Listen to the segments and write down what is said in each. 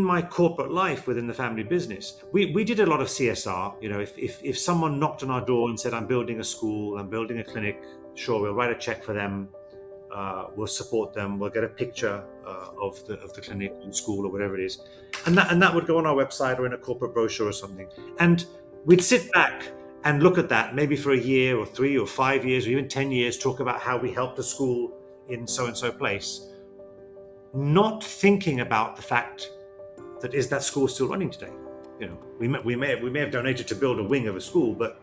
my corporate life within the family business, we did a lot of CSR. If someone knocked on our door and said, I'm building a school, I'm building a clinic, sure, we'll write a check for them. We'll support them. We'll get a picture of the clinic and school or whatever it is, and that would go on our website or in a corporate brochure or something. And we'd sit back and look at that maybe for a year or 3 or 5 years or even 10 years, talk about how we helped a school in so and so place, not thinking about the fact that is that school still running today. We may have donated to build a wing of a school, but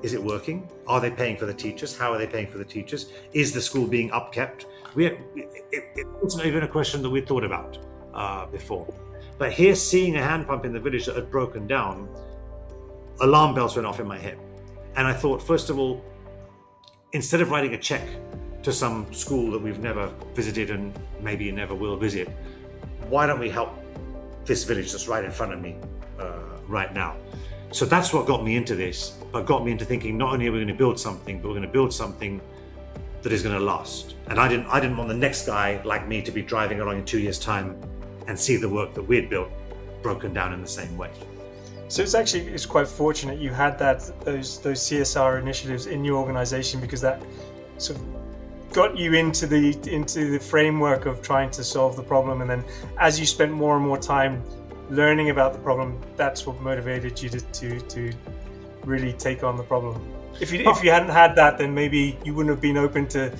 is it working? Are they paying for the teachers? How are they paying for the teachers? Is the school being upkept? It wasn't even a question that we'd thought about before. But here, seeing a hand pump in the village that had broken down, alarm bells went off in my head. And I thought, first of all, instead of writing a check to some school that we've never visited and maybe never will visit, why don't we help this village that's right in front of me right now? So that's what got me into this, but got me into thinking not only are we going to build something, but we're going to build something that is going to last. And I didn't want the next guy like me to be driving along in 2 years' time and see the work that we'd built broken down in the same way. So it's quite fortunate you had those CSR initiatives in your organization, because that sort of got you into the framework of trying to solve the problem. And then as you spent more and more time learning about the problem, that's what motivated you to really take on the problem. If you hadn't had that, then maybe you wouldn't have been open to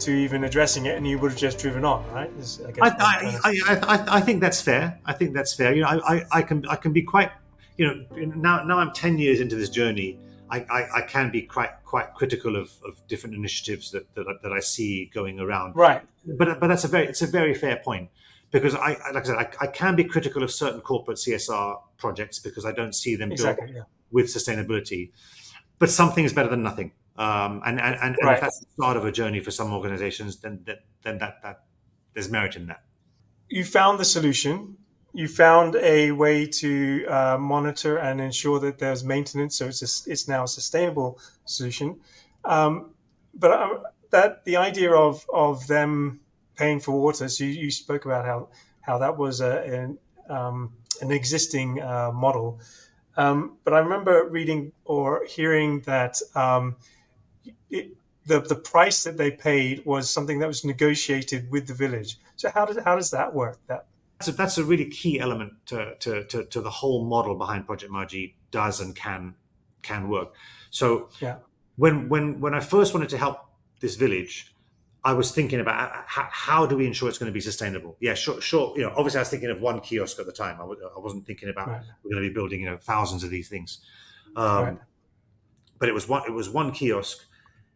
even addressing it, and you would have just driven on, right? I think that's fair. I think that's fair. I can be quite, now I'm 10 years into this journey. I can be quite critical of different initiatives that I see going around. Right. But it's a very fair point. Because like I said, I can be critical of certain corporate CSR projects because I don't see them built with sustainability. But something is better than nothing. And right. If that's the start of a journey for some organizations, then that there's merit in that. You found the solution. You found a way to monitor and ensure that there's maintenance, so it's now a sustainable solution. But that the idea of them paying for water. So you spoke about how that was an existing model. But I remember reading or hearing that the price that they paid was something that was negotiated with the village. So how does that work? That's a really key element to the whole model behind Project Maji does and can work. So when I first wanted to help this village, I was thinking about how do we ensure it's going to be sustainable? Yeah, sure. Obviously, I was thinking of one kiosk at the time. I wasn't thinking about we're going to be building thousands of these things. But it was one kiosk,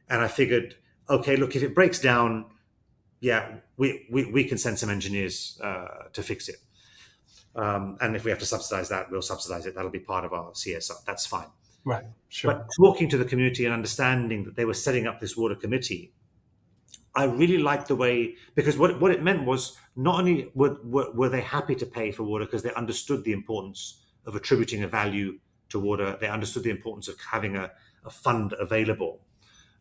and I figured, okay, look, if it breaks down, we can send some engineers to fix it. And if we have to subsidize that, we'll subsidize it. That'll be part of our CSR. That's fine. Right. Sure. But talking to the community and understanding that they were setting up this water committee, I really liked the way, because what it meant was not only were they happy to pay for water because they understood the importance of attributing a value to water, they understood the importance of having a fund available.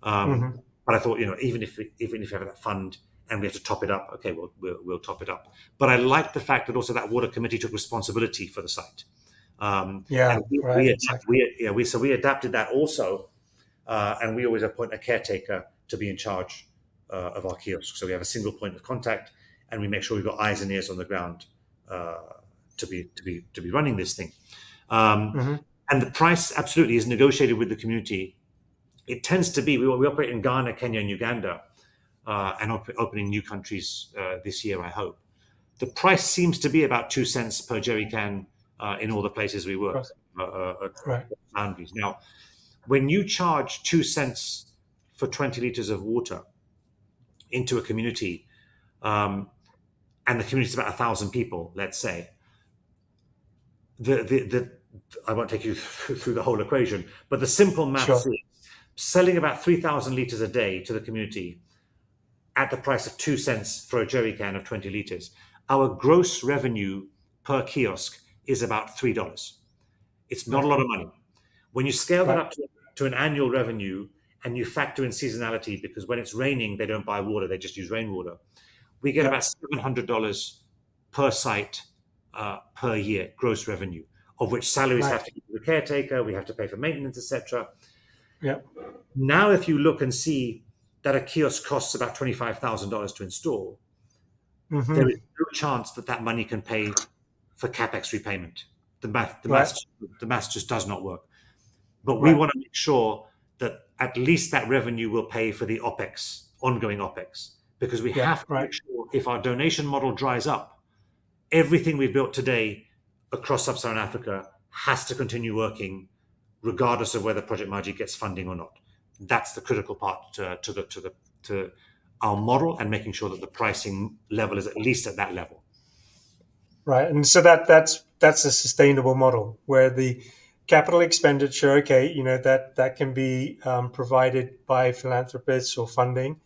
But I thought, even if we have that fund and we have to top it up, okay, we'll top it up. But I liked the fact that also that water committee took responsibility for the site. We adapted that also, and we always appoint a caretaker to be in charge of our kiosk. So we have a single point of contact, and we make sure we've got eyes and ears on the ground to be running this thing. And the price absolutely is negotiated with the community. It tends to be we operate in Ghana, Kenya, and Uganda, and opening new countries this year, I hope. The price seems to be about 2 cents per jerry can in all the places we work. Boundaries. Now, when you charge 2 cents for 20 liters of water into a community, and the community is about 1,000 people, let's say, I won't take you through the whole equation, but the simple maths is selling about 3,000 liters a day to the community at the price of 2 cents for a jerry can of 20 liters. Our gross revenue per kiosk is about $3. It's not a lot of money. When you scale that up to an annual revenue, and you factor in seasonality, because when it's raining, they don't buy water, they just use rainwater. We get about $700 per site per year gross revenue, of which salaries Right. have to be the caretaker, we have to pay for maintenance, etc. Yeah. Now, if you look and see that a kiosk costs about $25,000 to install, there is Hmm. no chance that that money can pay for capex repayment. Right. The math just does not work. But we Right. want to make sure that at least that revenue will pay for the OPEX, ongoing OPEX, because we Yeah. have to Right. make sure if our donation model dries up, everything we've built today across sub-Saharan Africa has to continue working, regardless of whether Project Maji gets funding or not. That's the critical part to our model, and making sure that the pricing level is at least at that level. Right. And so that's a sustainable model where the capital expenditure, okay, that can be provided by philanthropists or funding,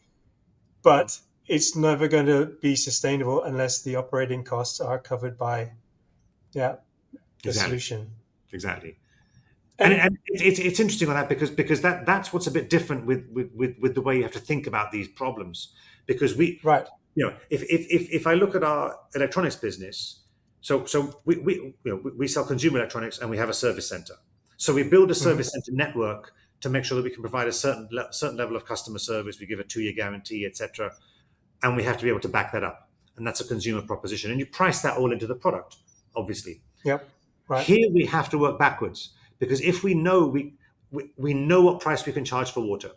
but it's never going to be sustainable unless the operating costs are covered by, yeah, the Exactly, solution. exactly. And, And it's interesting on that, because that's what's a bit different with the way you have to think about these problems. Because right. if I look at our electronics business, so we sell consumer electronics and we have a service center. So we build a Hmm. service center network to make sure that we can provide a certain level of customer service. We give a 2-year guarantee, etc., and we have to be able to back that up. And that's a consumer proposition. And you price that all into the product, obviously. Yep. Right. Here we have to work backwards, because if we know we know what price we can charge for water,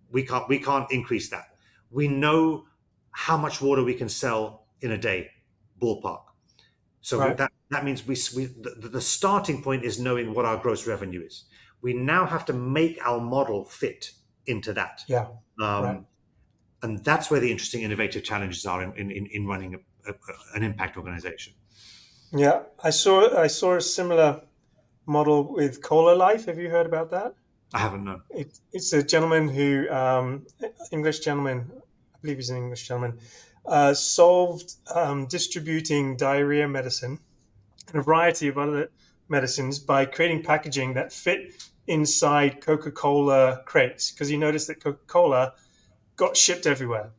we can't increase that. We know how much water we can sell in a day, ballpark. So Right. that means the starting point is knowing what our gross revenue is. We now have to make our model fit into that, Yeah. Right. um, and that's where the interesting, innovative challenges are in running an impact organization. Yeah. I saw a similar model with Cola Life. Have you heard about that? I haven't known. It's a gentleman who, English gentleman, I believe he's an English gentleman, solved distributing diarrhea medicine and a variety of other medicines by creating packaging that fit inside Coca-Cola crates, because he noticed that Coca-Cola got shipped everywhere.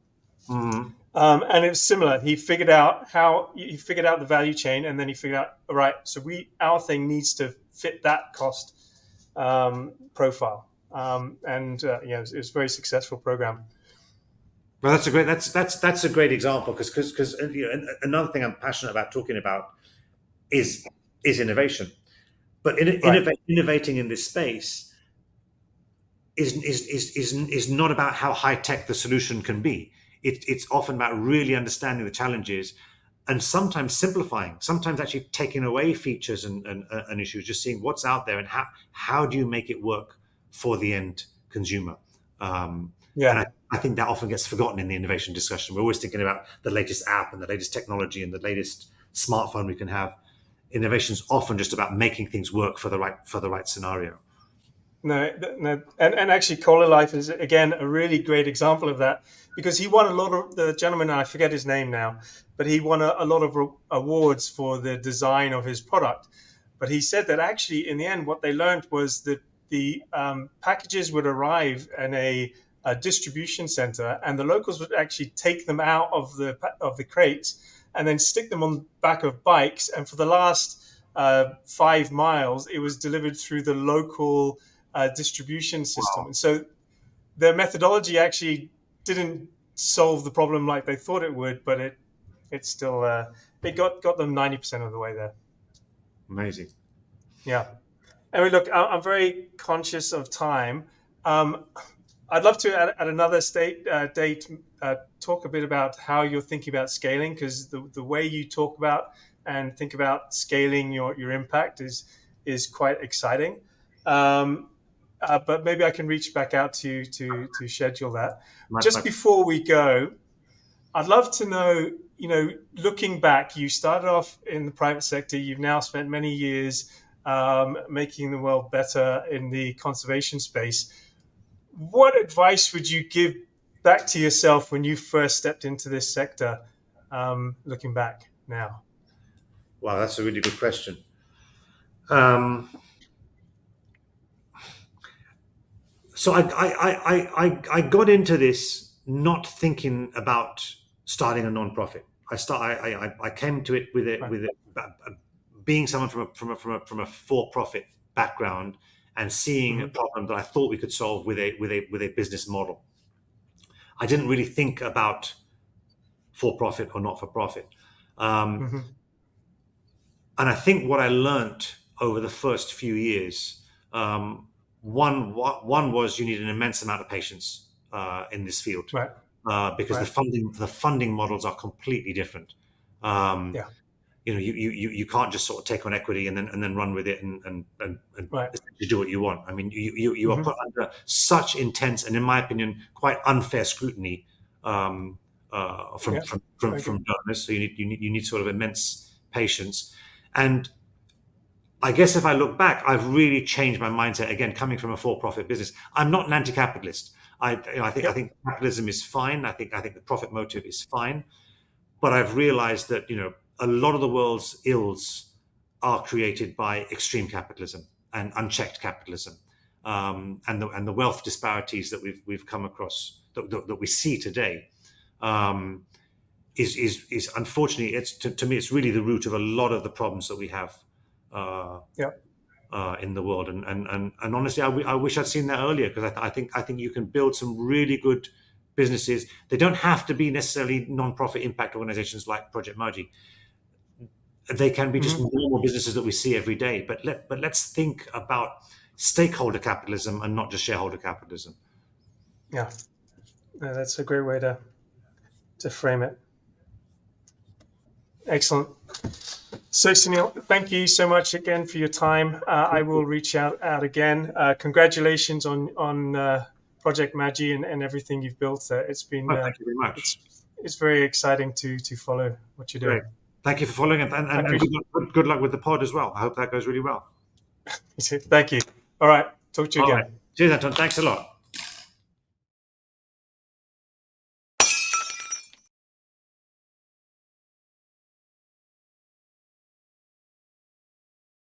Mhm. And it was similar. He figured out the value chain, and then he figured out, all right, so our thing needs to fit that cost profile. It was a very successful program. Well, that's a great example, because another thing I'm passionate about talking about is innovation. But Right. innovating in this space is not about how high tech the solution can be. It's often about really understanding the challenges, and sometimes simplifying, sometimes actually taking away features and issues, just seeing what's out there and how do you make it work for the end consumer. And Yeah. I think that often gets forgotten in the innovation discussion. We're always thinking about the latest app and the latest technology and the latest smartphone we can have. Innovation is often just about making things work for the right scenario. No, no, and actually, Cola Life is again a really great example of that, because he won a lot of the gentleman. I forget his name now, but he won a lot of awards for the design of his product. But he said that actually, in the end, what they learned was that the packages would arrive in a distribution center, and the locals would actually take them out of the crates and then stick them on the back of bikes. And for the last 5 miles, it was delivered through the local distribution system. Wow, And so their methodology actually didn't solve the problem like they thought it would, but it still it got them 90% of the way there. amazing. Yeah. Anyway, look, I'm very conscious of time. Um, I'd love to at another date talk a bit about how you're thinking about scaling, because the way you talk about and think about scaling your impact is quite exciting. Um, but maybe I can reach back out to you to schedule that. Just My before we go, I'd love to know, looking back, you started off in the private sector. You've now spent many years making the world better in the conservation space. What advice would you give back to yourself when you first stepped into this sector, looking back now? Wow, that's a really good question. Um, so I got into this not thinking about starting a non-profit. I came to it with being someone from a for-profit background and seeing a Mm-hmm. problem that I thought we could solve with a business model. I didn't really think about for-profit or not for profit. Mm-hmm. And I think what I learned over the first few years, one was you need an immense amount of patience in this field, Right. because Right. the funding models are completely different. Um, Yeah. you can't just sort of take on equity and then run with it and Right. essentially do what you want. I mean, you are Mm-hmm. put under such intense and, in my opinion, quite unfair scrutiny um, Yeah. I agree. from donors. So you need sort of immense patience. And I guess if I look back, I've really changed my mindset again, coming from a for-profit business. I'm not an anti-capitalist. I Yep. think capitalism is fine. I think the profit motive is fine. But I've realized that a lot of the world's ills are created by extreme capitalism and unchecked capitalism, and the wealth disparities that we've come across that we see today. Um, is unfortunately, it's to me, it's really the root of a lot of the problems that we have uh, Yep. in the world. And honestly, I wish I'd seen that earlier, because I think you can build some really good businesses. They don't have to be necessarily non-profit impact organizations like Project Maji. They can be just Mm-hmm. normal businesses that we see every day. But let's think about stakeholder capitalism and not just shareholder capitalism. Yeah. That's a great way to frame it. Excellent. So, Sunil, thank you so much again for your time. I will reach out again. Congratulations on Project Maji and everything you've built. It's been Well, thank you very it's much. it's very exciting to follow what you're doing. Great. Thank you for following, I and appreciate good luck with the pod as well. I hope that goes really well. it. Thank you. All right. Talk to you All right. again. Cheers, Anton. Thanks a lot.